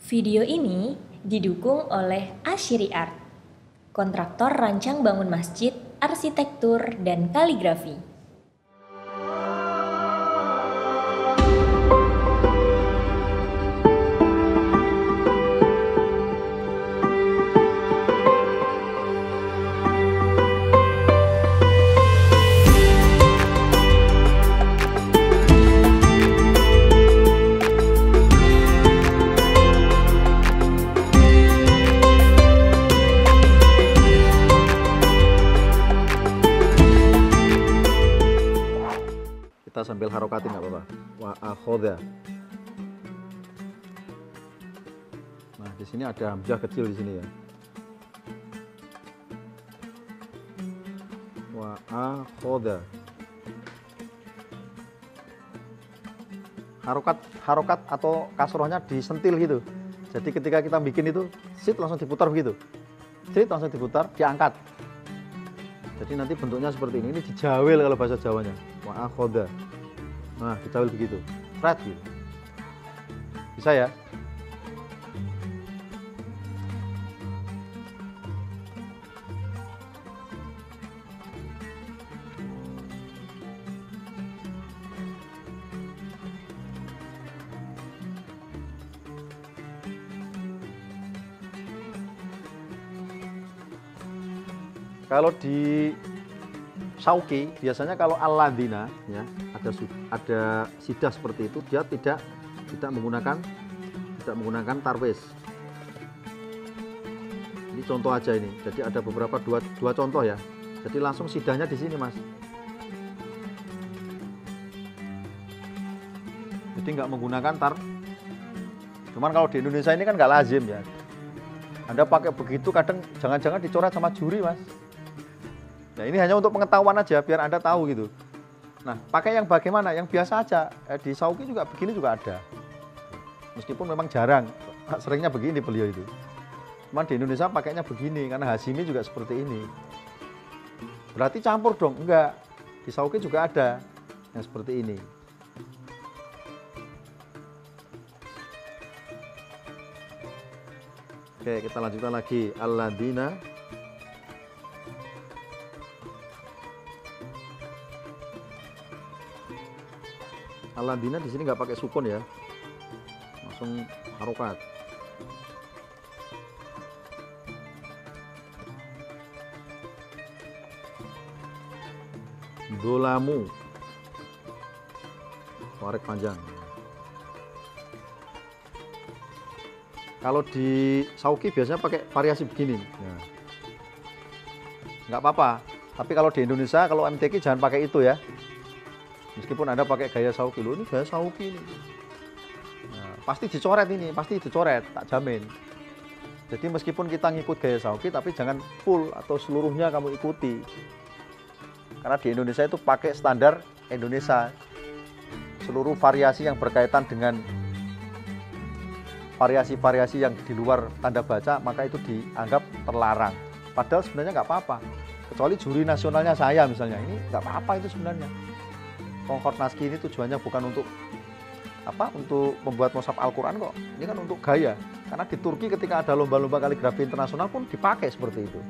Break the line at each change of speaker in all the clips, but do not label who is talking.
Video ini didukung oleh Ashiri Art, kontraktor rancang bangun masjid, arsitektur, dan kaligrafi.
Kita sambil harokatin nggak apa-apa. Wa akhoda. Nah, di sini ada hamzah kecil di sini ya. Wa akhoda. Harokat atau kasrohnya disentil gitu. Jadi ketika kita bikin itu, sit langsung diputar begitu. Sit langsung diputar, diangkat. Jadi nanti bentuknya seperti ini. Ini dijawil kalau bahasa Jawanya. Wa akhoda. Nah, dijawil begitu. Flat gitu. Bisa ya? Kalau di Sauki biasanya kalau al-ladina ya ada sidah seperti itu, dia tidak menggunakan tarwis. Ini contoh aja ini. Jadi ada beberapa dua contoh ya. Jadi langsung sidahnya di sini, Mas. Jadi nggak menggunakan tar. Cuman kalau di Indonesia ini kan nggak lazim ya. Anda pakai begitu kadang jangan-jangan dicoret sama juri, Mas. Nah, ini hanya untuk pengetahuan aja, biar Anda tahu gitu. Nah, pakai yang bagaimana? Yang biasa aja. Di Sauki juga begini juga ada. Meskipun memang jarang, seringnya begini beliau itu. Cuman di Indonesia pakainya begini, karena Hashimi juga seperti ini. Berarti campur dong? Enggak. Di Sauki juga ada yang seperti ini. Oke, kita lanjutkan lagi. Al-ladina. Al-ladina di sini nggak pakai sukun ya, langsung harokat. Dolamu, korek panjang. Kalau di Sauki biasanya pakai variasi begini. Ya. Nggak apa-apa. Tapi kalau di Indonesia, kalau MTQ jangan pakai itu ya. Meskipun Anda pakai gaya Sauki, loh ini gaya Sauki ini. Nah, pasti dicoret ini, pasti dicoret, tak jamin. Jadi meskipun kita ngikut gaya Sauki, tapi jangan full atau seluruhnya kamu ikuti. Karena di Indonesia itu pakai standar Indonesia. Seluruh variasi yang berkaitan dengan variasi-variasi yang di luar tanda baca, maka itu dianggap terlarang. Padahal sebenarnya nggak apa-apa. Kecuali juri nasionalnya saya misalnya, ini nggak apa-apa itu sebenarnya. Concord Naskih ini tujuannya bukan untuk untuk membuat mushaf Al-Quran kok. Ini kan untuk gaya. Karena di Turki ketika ada lomba-lomba kaligrafi internasional pun dipakai seperti itu.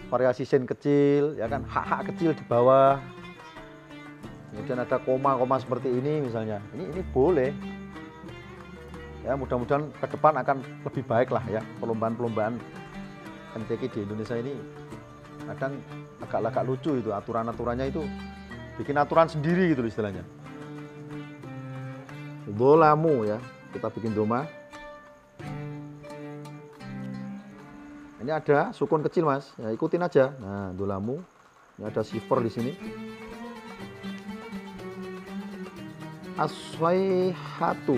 Variasi sin kecil, ya kan, hak kecil di bawah. Kemudian ada koma-koma seperti ini misalnya. Ini boleh. Ya, mudah-mudahan ke depan akan lebih baik lah ya perlombaan-perlombaan MTQ di Indonesia ini. Kadang agak lucu itu aturan-aturannya itu. Bikin aturan sendiri gitu istilahnya. Dolamu ya, kita bikin doma. Ini ada sukun kecil, Mas. Ya, ikutin aja. Nah, dolamu. Ini ada sifar di sini. Aswaihatu.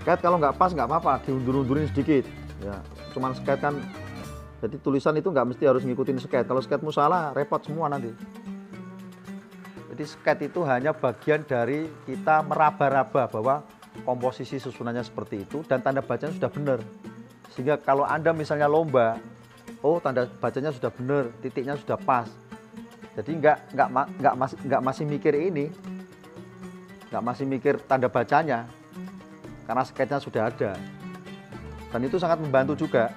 Skate kalau nggak pas nggak apa-apa, diundur-undurin sedikit. Ya, cuman skate kan, jadi tulisan itu nggak mesti harus ngikutin skate. Kalau skatemu salah, repot semua nanti. Jadi skate itu hanya bagian dari kita meraba-raba bahwa komposisi susunannya seperti itu dan tanda bacanya sudah benar. Sehingga kalau Anda misalnya lomba, oh tanda bacanya sudah benar, titiknya sudah pas. Jadi nggak masih mikir ini, nggak masih mikir tanda bacanya, karena sketnya sudah ada. Dan itu sangat membantu juga.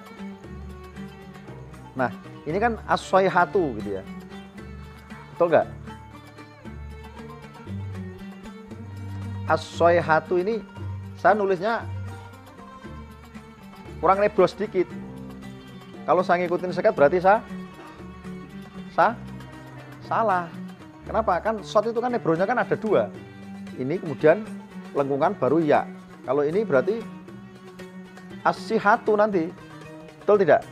Nah, ini kan as-shaihatu gitu ya. Betul nggak? As-shaihatu ini saya nulisnya kurang nebros sedikit. Kalau saya ngikutin seket berarti salah. Kenapa? Kan shot itu kan nebronya kan ada 2. Ini kemudian lengkungan baru ya. Kalau ini berarti as-sihatu nanti. Betul tidak?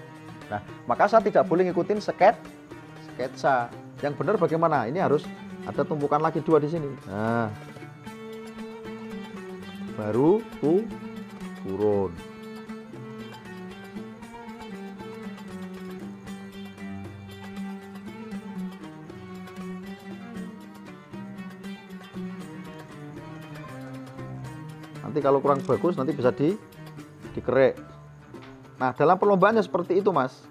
Nah, maka saya tidak boleh ngikutin sketsa. Yang benar bagaimana? Ini harus ada tumpukan lagi 2 di sini. Nah, baru turun. Nanti kalau kurang bagus nanti bisa dikerek. Nah, dalam perlombaannya seperti itu, Mas.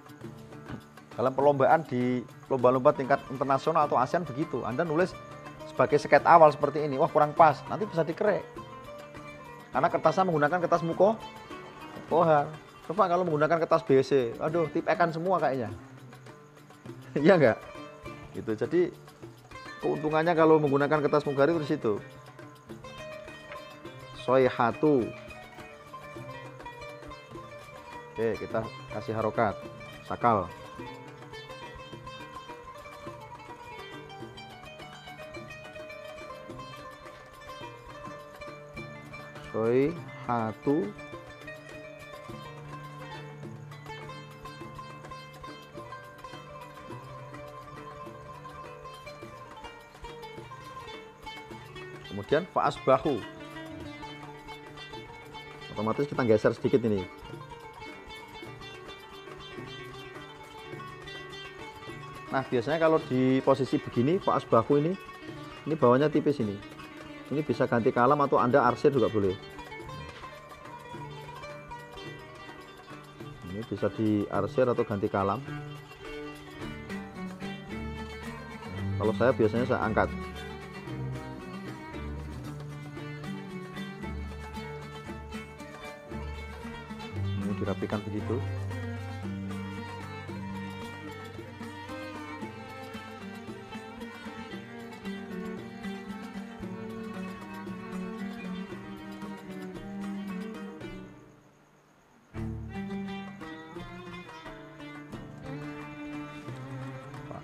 Dalam perlombaan di lomba-lomba tingkat internasional atau ASEAN begitu. Anda nulis sebagai sket awal seperti ini, wah kurang pas, nanti bisa dikerek. Karena kertasnya menggunakan kertas mukohar. Coba kalau menggunakan kertas BC, aduh tip-ekan semua kayaknya. Iya enggak? Gitu. Jadi keuntungannya kalau menggunakan kertas mukohar itu di situ. Shaihatu. Oke, kita kasih harokat. Sakal. Shaihatu. Kemudian fa'asbahu. Otomatis kita geser sedikit ini. Nah, biasanya kalau di posisi begini, fa'asbahu ini bawahnya tipis ini. Ini bisa ganti kalam atau Anda arsir juga boleh. Ini bisa di arsir atau ganti kalam. Kalau saya biasanya saya angkat. Ini dirapikan begitu.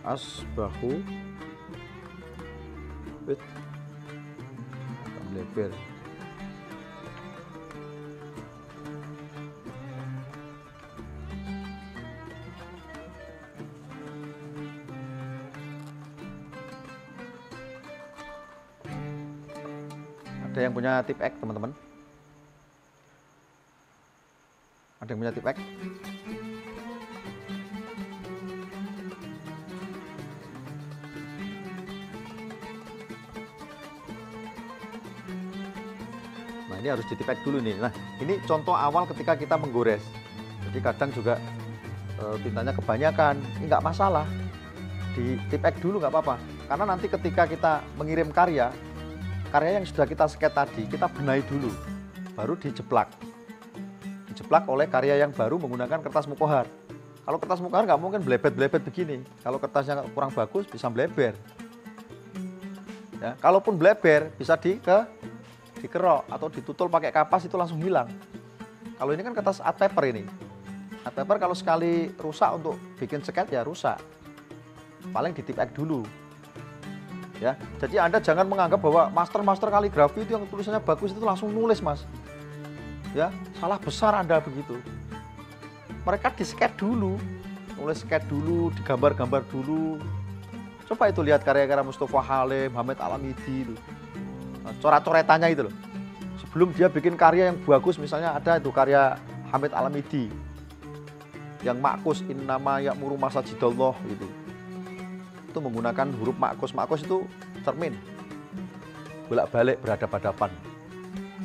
Asbahu wit akan lebar. Ada yang punya tip X, teman-teman? Ada yang punya tip X? Ini harus ditipek dulu nih. Nah, ini contoh awal ketika kita menggores. Jadi kadang juga tintanya kebanyakan, ini nggak masalah. Ditipek dulu nggak apa-apa. Karena nanti ketika kita mengirim karya yang sudah kita sket tadi, kita benahi dulu. Baru dijeplak. Dijeplak oleh karya yang baru menggunakan kertas mukohar. Kalau kertas mukohar nggak mungkin belebet-belebet begini. Kalau kertasnya kurang bagus, bisa bleber. Ya, kalaupun bleber, bisa dikerok atau ditutul pakai kapas itu langsung hilang. Kalau ini kan kertas art paper ini. Art paper kalau sekali rusak untuk bikin sket ya rusak. Paling ditipek dulu. Ya, jadi Anda jangan menganggap bahwa master kaligrafi itu yang tulisannya bagus itu langsung nulis, Mas. Ya, salah besar Anda begitu. Mereka di-sket dulu, nulis sket dulu, digambar-gambar dulu. Coba itu lihat karya-karya Mustafa Halim, Hamid Alamidi itu. Coret-coretannya itu loh. Sebelum dia bikin karya yang bagus, misalnya ada itu karya Hamid Alamidi yang makus innama ya'muru masajidallah gitu. Itu menggunakan huruf makus. Makus itu cermin. Bolak-balik berhadapan-hadapan.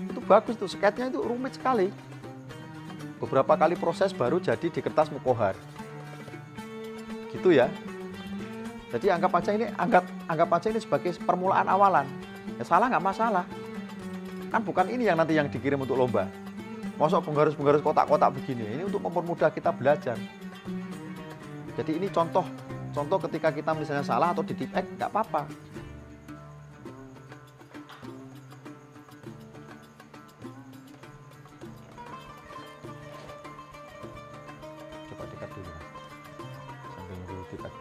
Itu bagus tuh, sketnya itu rumit sekali. Beberapa kali proses baru jadi di kertas mukohar. Gitu ya. Jadi anggap aja ini sebagai permulaan awalan. Ya salah nggak masalah. Kan bukan ini yang nanti yang dikirim untuk lomba. Masuk penggaris-penggaris kotak-kotak begini. Ini untuk mempermudah kita belajar. Jadi ini contoh ketika kita misalnya salah atau ditipek, nggak apa-apa. Coba dekat dulu. Sambil nunggu tipek.